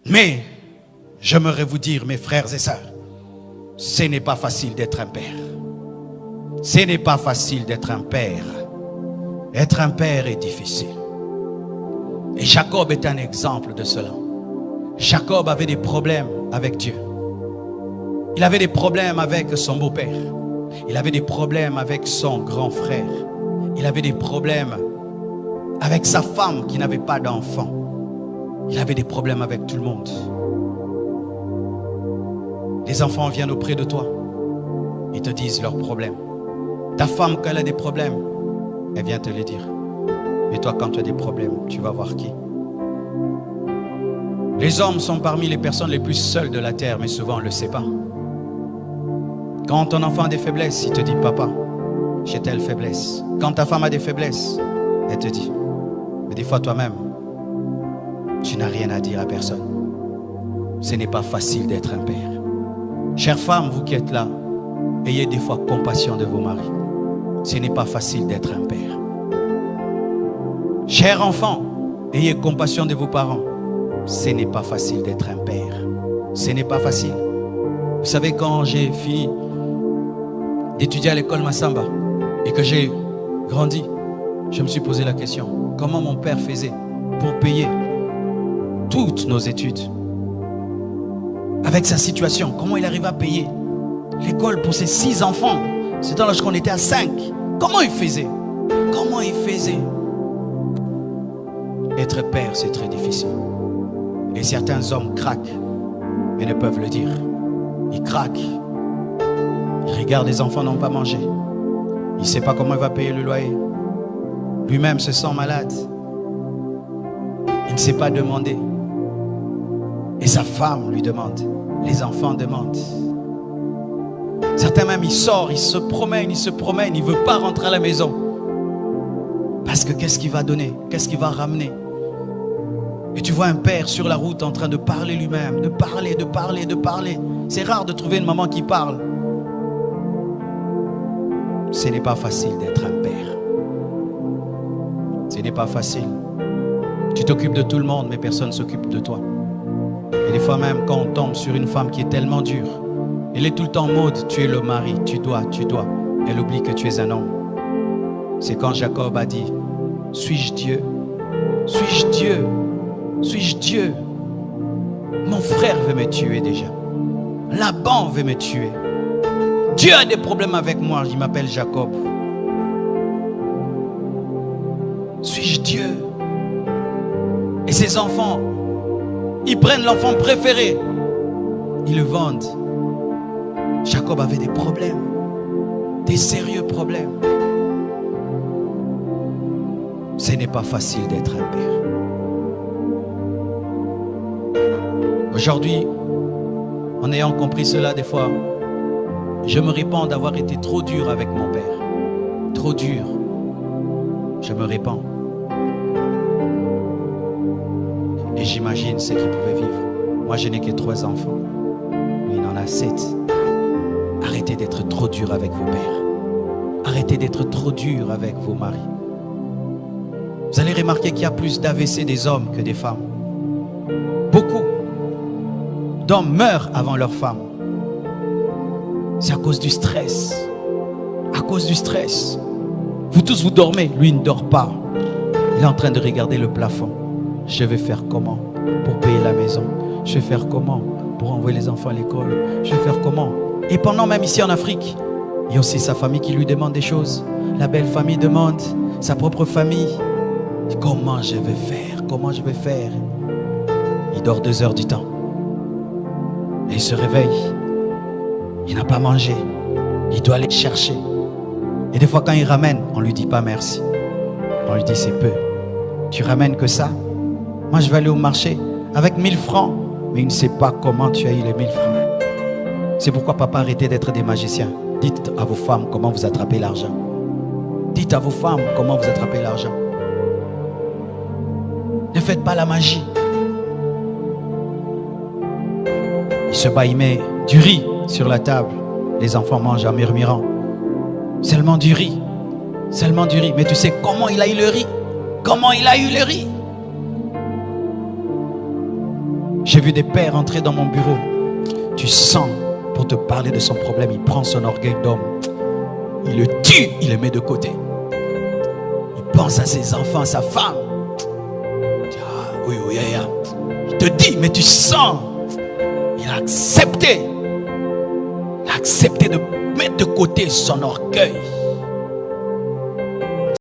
Mais j'aimerais vous dire, mes frères et sœurs, ce n'est pas facile d'être un père. Ce n'est pas facile d'être un père. Être un père est difficile. Et Jacob est un exemple de cela. Jacob avait des problèmes avec Dieu. Il avait des problèmes avec son beau-père. Il avait des problèmes avec son grand frère. Il avait des problèmes avec sa femme qui n'avait pas d'enfant. Il avait des problèmes avec tout le monde. Les enfants viennent auprès de toi. Ils te disent leurs problèmes. Ta femme, quand elle a des problèmes, elle vient te les dire. Mais toi, quand tu as des problèmes, tu vas voir qui? Les hommes sont parmi les personnes les plus seules de la terre, mais souvent on ne le sait pas. Quand ton enfant a des faiblesses, il te dit, papa, j'ai telle faiblesse. Quand ta femme a des faiblesses, elle te dit. Mais des fois toi-même, tu n'as rien à dire à personne. Ce n'est pas facile d'être un père. Chères femmes, vous qui êtes là, ayez des fois compassion de vos maris. Ce n'est pas facile d'être un père. Chers enfants, ayez compassion de vos parents. Ce n'est pas facile d'être un père. Ce n'est pas facile. Vous savez, quand j'ai fini d'étudier à l'école Massamba et que j'ai grandi, je me suis posé la question, comment mon père faisait pour payer toutes nos études? Avec sa situation, comment il arrivait à payer l'école pour ses 6 enfants? C'était lorsqu'on était à 5. Comment il faisait? Comment il faisait? Être père, c'est très difficile. Et certains hommes craquent, mais ne peuvent le dire. Ils craquent. Ils regardent les enfants n'ont pas mangé. Il ne sait pas comment il va payer le loyer. Lui-même se sent malade. Il ne sait pas demander. Et sa femme lui demande. Les enfants demandent. Certains même, ils sortent, ils se promènent, il ne veut pas rentrer à la maison. Parce que qu'est-ce qu'il va donner? Qu'est-ce qu'il va ramener? Et tu vois un père sur la route en train de parler lui-même, de parler. C'est rare de trouver une maman qui parle. Ce n'est pas facile d'être un père. Ce n'est pas facile. Tu t'occupes de tout le monde, mais personne ne s'occupe de toi. Et des fois même, quand on tombe sur une femme qui est tellement dure, elle est tout le temps en mode, tu es le mari, tu dois. Elle oublie que tu es un homme. C'est quand Jacob a dit, suis-je Dieu? Suis-je Dieu? Suis-je Dieu? Mon frère veut me tuer déjà. Laban veut me tuer. Dieu a des problèmes avec moi, il m'appelle Jacob. Suis-je Dieu? Et ses enfants, ils prennent l'enfant préféré, ils le vendent. Jacob avait des problèmes, des sérieux problèmes. Ce n'est pas facile d'être un père. Aujourd'hui, en ayant compris cela, des fois, je me répands d'avoir été trop dur avec mon père. Trop dur. Je me répands. Et j'imagine ce qu'il pouvait vivre. Moi, je n'ai que 3 enfants. Lui, il en a 7. Arrêtez d'être trop dur avec vos pères. Arrêtez d'être trop dur avec vos maris. Vous allez remarquer qu'il y a plus d'AVC des hommes que des femmes. Beaucoup d'hommes meurent avant leurs femmes. C'est à cause du stress. À cause du stress. Vous tous, vous dormez. Lui, il ne dort pas. Il est en train de regarder le plafond. Je vais faire comment pour payer la maison? Je vais faire comment pour envoyer les enfants à l'école? Je vais faire comment? Et pendant même ici en Afrique, il y a aussi sa famille qui lui demande des choses. La belle famille demande, sa propre famille. Comment je vais faire? Comment je vais faire? Il dort 2 heures du temps. Et il se réveille. Il n'a pas mangé. Il doit aller chercher. Et des fois quand il ramène, on ne lui dit pas merci. On lui dit c'est peu. Tu ramènes que ça? Moi je vais aller au marché avec 1000 francs. Mais il ne sait pas comment tu as eu les 1000 francs. C'est pourquoi papa, arrêtez d'être des magiciens. Dites à vos femmes comment vous attrapez l'argent. Dites à vos femmes comment vous attrapez l'argent. Ne faites pas la magie. Il se bat, il met du riz sur la table. Les enfants mangent en murmurant. Seulement du riz. Seulement du riz. Mais tu sais comment il a eu le riz? Comment il a eu le riz? J'ai vu des pères entrer dans mon bureau. Tu sens, pour te parler de son problème, il prend son orgueil d'homme. Il le tue, il le met de côté. Il pense à ses enfants, à sa femme. Oui, il te dit, mais tu sens. Il a accepté. Il a accepté de mettre de côté son orgueil.